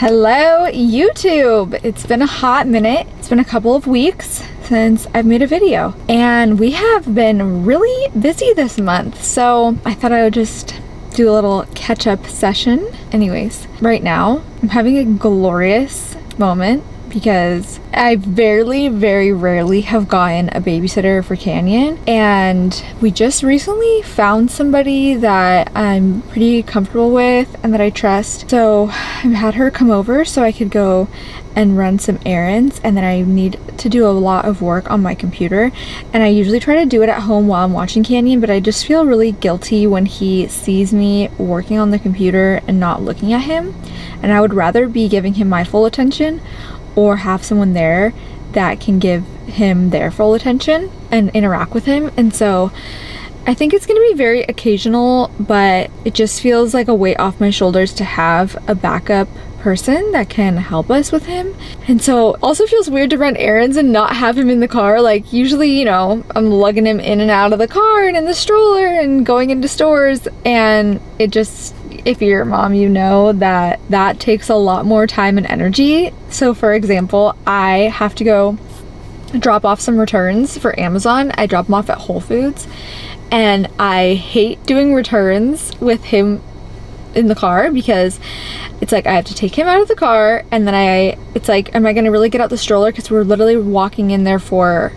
Hello YouTube! It's been a hot minute. It's been a couple of weeks since I've made a video and we have been really busy this month, so I thought I would just do a little catch-up session. Anyways, right now I'm having a glorious moment because I very rarely have gotten a babysitter for Canyon, and we just recently found somebody that I'm pretty comfortable with and that I trust. So I've had her come over so I could go and run some errands, and then I need to do a lot of work on my computer, and I usually try to do it at home while I'm watching Canyon, but I just feel really guilty when he sees me working on the computer and not looking at him, and I would rather be giving him my full attention or have someone there that can give him their full attention and interact with him. And so I think it's going to be very occasional, but it just feels like a weight off my shoulders to have a backup person that can help us with him. And so also feels weird to run errands and not have him in the car. Like usually, you know, I'm lugging him in and out of the car and in the stroller and going into stores, and it just, if you're a mom, you know that that takes a lot more time and energy. So for example, I have to go drop off some returns for Amazon. I drop them off at Whole Foods, and I hate doing returns with him in the car because it's like I have to take him out of the car, and then it's like, am I gonna really get out the stroller, because we're literally walking in there for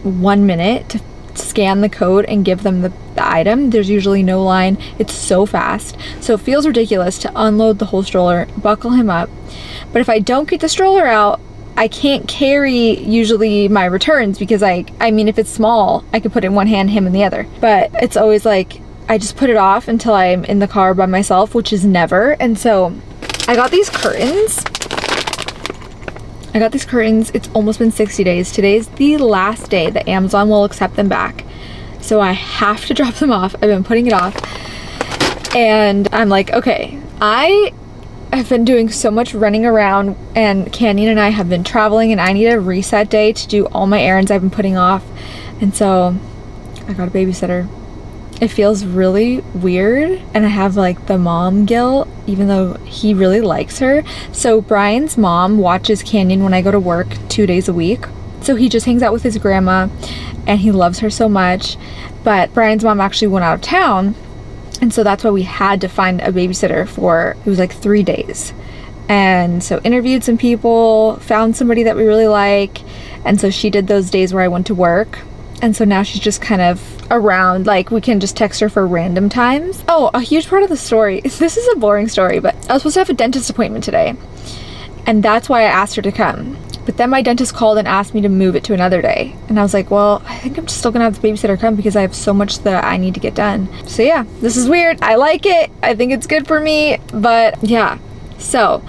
1 minute to scan the code and give them the item. There's usually no line. It's so fast, so it feels ridiculous to unload the whole stroller, buckle him up. But if I don't get the stroller out, I can't carry usually my returns, because I mean, if it's small, I could put it in one hand, him in the other, but it's always like I just put it off until I'm in the car by myself, which is never. And so I got these curtains. It's almost been 60 days. Today's the last day that Amazon will accept them back, so I have to drop them off. I've been putting it off, and I'm like, okay, I have been doing so much running around, and Canyon and I have been traveling, and I need a reset day to do all my errands I've been putting off. And so I got a babysitter. It feels really weird, and I have like the mom guilt, even though he really likes her. So Brian's mom watches Canyon when I go to work 2 days a week, so he just hangs out with his grandma and he loves her so much. But Brian's mom actually went out of town, and so that's why we had to find a babysitter for, it was like 3 days. And so interviewed some people, found somebody that we really like, and so she did those days where I went to work. And so now she's just kind of around, like we can just text her for random times. Oh, a huge part of the story, this is a boring story, but I was supposed to have a dentist appointment today, and that's why I asked her to come. But then my dentist called and asked me to move it to another day, and I was like, well, I think I'm just still gonna have the babysitter come because I have so much that I need to get done. So yeah, this is weird. I like it. I think it's good for me, but yeah. So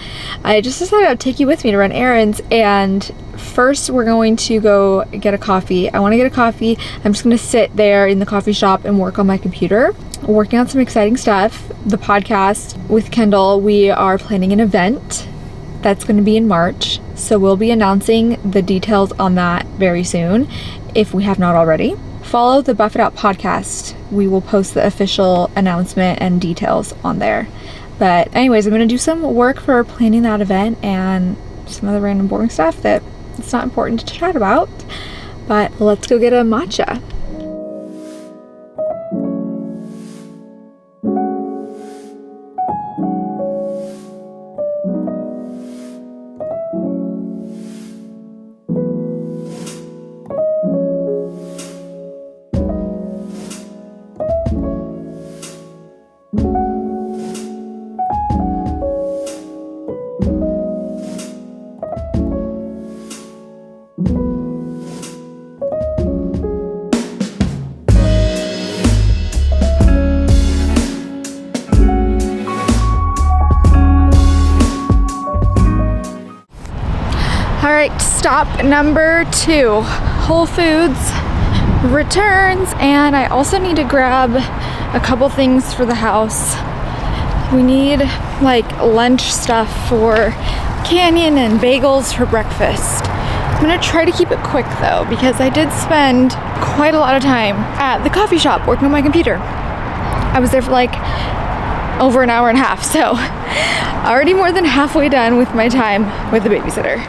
I just decided I'd take you with me to run errands, and first we're going to go get a coffee. I want to get a coffee. I'm just going to sit there in the coffee shop and work on my computer, working on some exciting stuff. The podcast with Kendall, we are planning an event that's going to be in March, so we'll be announcing the details on that very soon, if we have not already. Follow the Buff It Out podcast. We will post the official announcement and details on there. But anyways, I'm going to do some work for planning that event and some other random boring stuff that it's not important to chat about. But let's go get a matcha. All right, stop number 2, Whole Foods returns, and I also need to grab a couple things for the house. We need like lunch stuff for Canyon and bagels for breakfast. I'm gonna try to keep it quick though, because I did spend quite a lot of time at the coffee shop working on my computer. I was there for like over an hour and a half. So already more than halfway done with my time with the babysitter.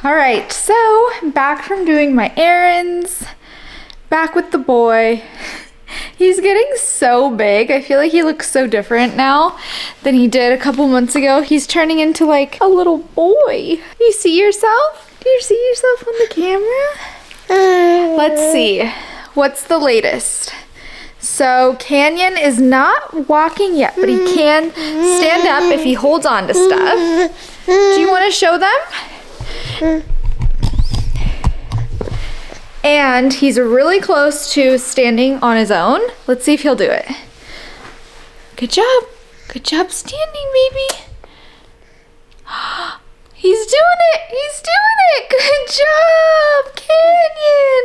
Alright, so back from doing my errands, back with the boy. He's getting so big. I feel like he looks so different now than he did a couple months ago. He's turning into like a little boy. You see yourself? Do you see yourself on the camera? Let's see. What's the latest? So Canyon is not walking yet, but he can stand up if he holds on to stuff. Do you want to show them? And he's really close to standing on his own. Let's see if he'll do it. Good job. Good job standing, baby. He's doing it. He's doing it. Good job, Canyon.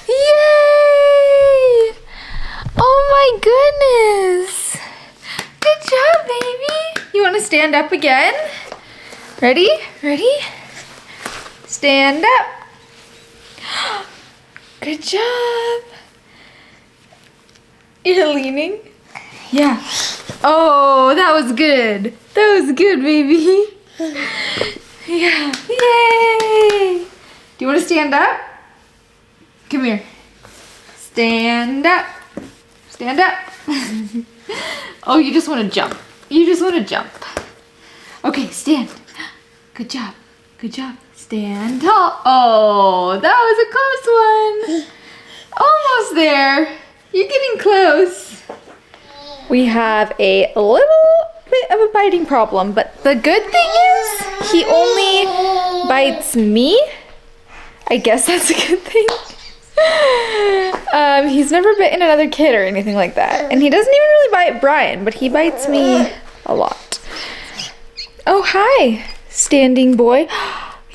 Yay. Oh my goodness. Good job, baby. You want to stand up again? Ready? Ready? Stand up. Good job. You're leaning? Yeah. Oh, that was good. That was good, baby. Yeah. Yay. Do you want to stand up? Come here. Stand up. Stand up. Oh, you just want to jump. You just want to jump. Okay, stand. Good job. Good job. Stand tall. Oh, that was a close one. Almost there. You're getting close. We have a little bit of a biting problem, but the good thing is he only bites me. I guess that's a good thing. He's never bitten another kid or anything like that. And he doesn't even really bite Brian, but he bites me a lot. Oh, hi, standing boy.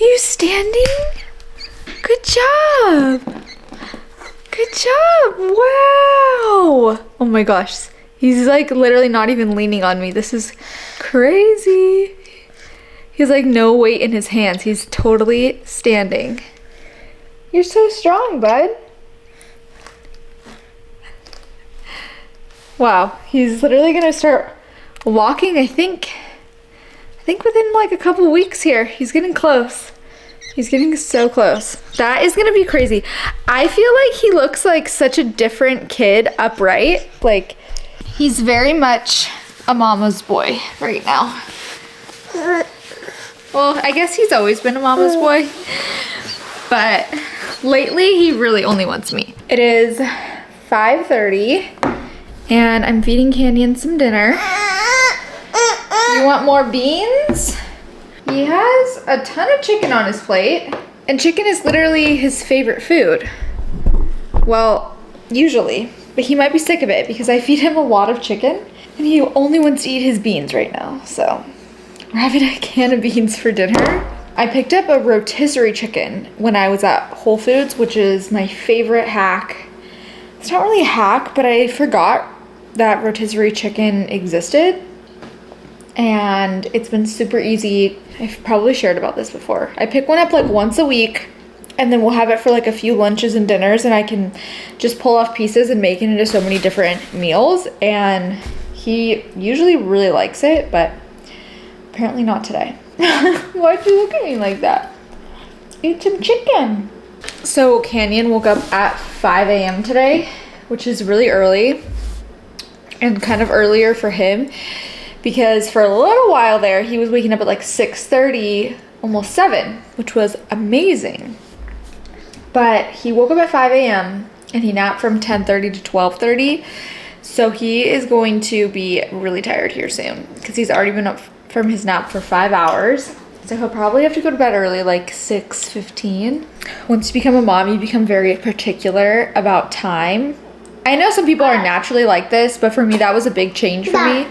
You standing? Good job. Good job. Wow. Oh my gosh. He's like literally not even leaning on me. This is crazy. He has like no weight in his hands. He's totally standing. You're so strong, bud. Wow. He's literally gonna start walking, I think within like a couple weeks here. He's getting close. He's getting so close. That is gonna be crazy. I feel like he looks like such a different kid upright. Like he's very much a mama's boy right now. Well, I guess he's always been a mama's boy, but lately he really only wants me. It is 5:30 and I'm feeding Canyon some dinner. You want more beans? He has a ton of chicken on his plate, and chicken is literally his favorite food. Well, usually, but he might be sick of it because I feed him a lot of chicken and he only wants to eat his beans right now. So we're having a can of beans for dinner. I picked up a rotisserie chicken when I was at Whole Foods, which is my favorite hack. It's not really a hack, but I forgot that rotisserie chicken existed. And it's been super easy. I've probably shared about this before. I pick one up like once a week and then we'll have it for like a few lunches and dinners, and I can just pull off pieces and make it into so many different meals. And he usually really likes it, but apparently not today. Why'd you look at me like that? Eat some chicken. So Canyon woke up at 5 a.m. today, which is really early and kind of earlier for him because for a little while there, he was waking up at like 6:30, almost 7, which was amazing. But he woke up at 5 a.m. and he napped from 10:30 to 12:30. So he is going to be really tired here soon because he's already been up from his nap for 5 hours. So he'll probably have to go to bed early, like 6:15. Once you become a mom, you become very particular about time. I know some people are naturally like this, but for me, that was a big change for me.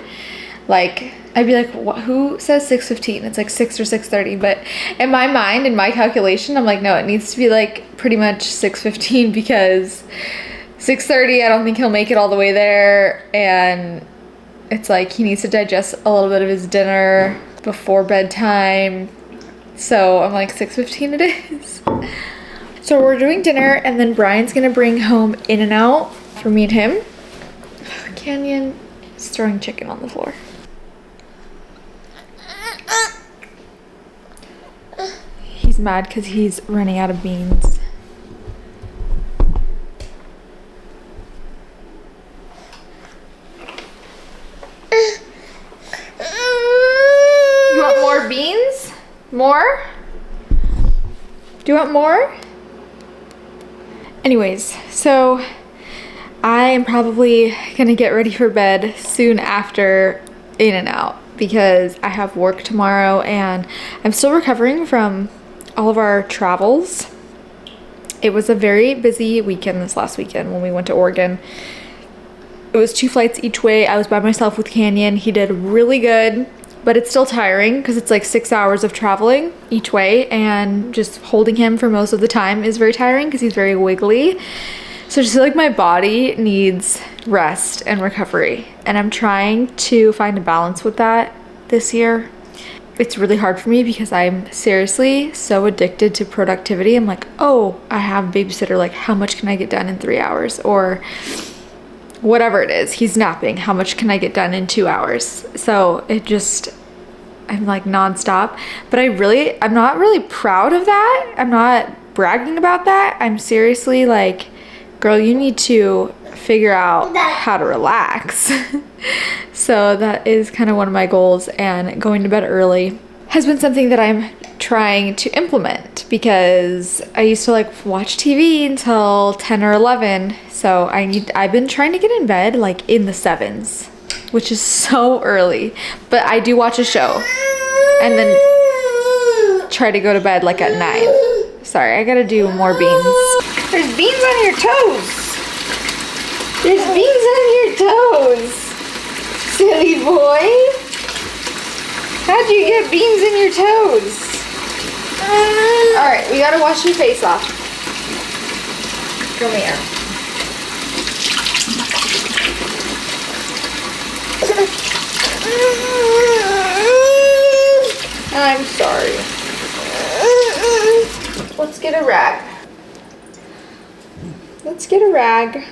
Like, I'd be like, who says 6:15? It's like 6 or 6:30. But in my mind, in my calculation, I'm like, no, it needs to be like pretty much 6:15 because 6:30, I don't think he'll make it all the way there. And it's like he needs to digest a little bit of his dinner before bedtime. So I'm like, 6:15 it is. So we're doing dinner and then Brian's gonna bring home In-N-Out for me and him. Canyon is throwing chicken on the floor. He's mad because he's running out of beans. You want more beans? More? Do you want more? Anyways, so I am probably gonna get ready for bed soon after In-N-Out because I have work tomorrow and I'm still recovering from all of our travels. It was a very busy weekend this last weekend when we went to Oregon. It was 2 flights each way. I was by myself with Canyon. He did really good, but it's still tiring because it's like 6 hours of traveling each way and just holding him for most of the time is very tiring because he's very wiggly. So I just feel like my body needs rest and recovery, and I'm trying to find a balance with that this year. It's really hard for me because I'm seriously so addicted to productivity. I'm like, oh, I have a babysitter, like how much can I get done in 3 hours? Or whatever it is, he's napping, how much can I get done in 2 hours? So it just, I'm like nonstop, but I'm not really proud of that. I'm not bragging about that. I'm seriously like, girl, you need to figure out how to relax. So that is kind of one of my goals, and going to bed early has been something that I'm trying to implement because I used to like watch TV until 10 or 11. So I've been trying to get in bed like in the 7s, which is so early, but I do watch a show and then try to go to bed like at 9. Sorry, I gotta do more beans. There's beans on your toes. There's beans on your toes. Silly boy. How'd you get beans in your toes? Alright, we gotta wash your face off. Come here. I'm sorry. Let's get a rag. Let's get a rag.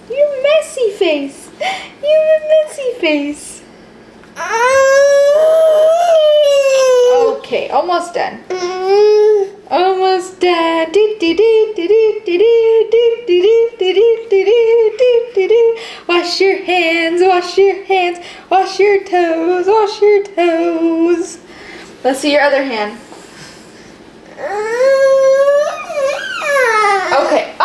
You messy face. You have a messy face. Okay, almost done. Almost done. Wash your hands, wash your hands, wash your toes, wash your toes. Let's see your other hand. Okay.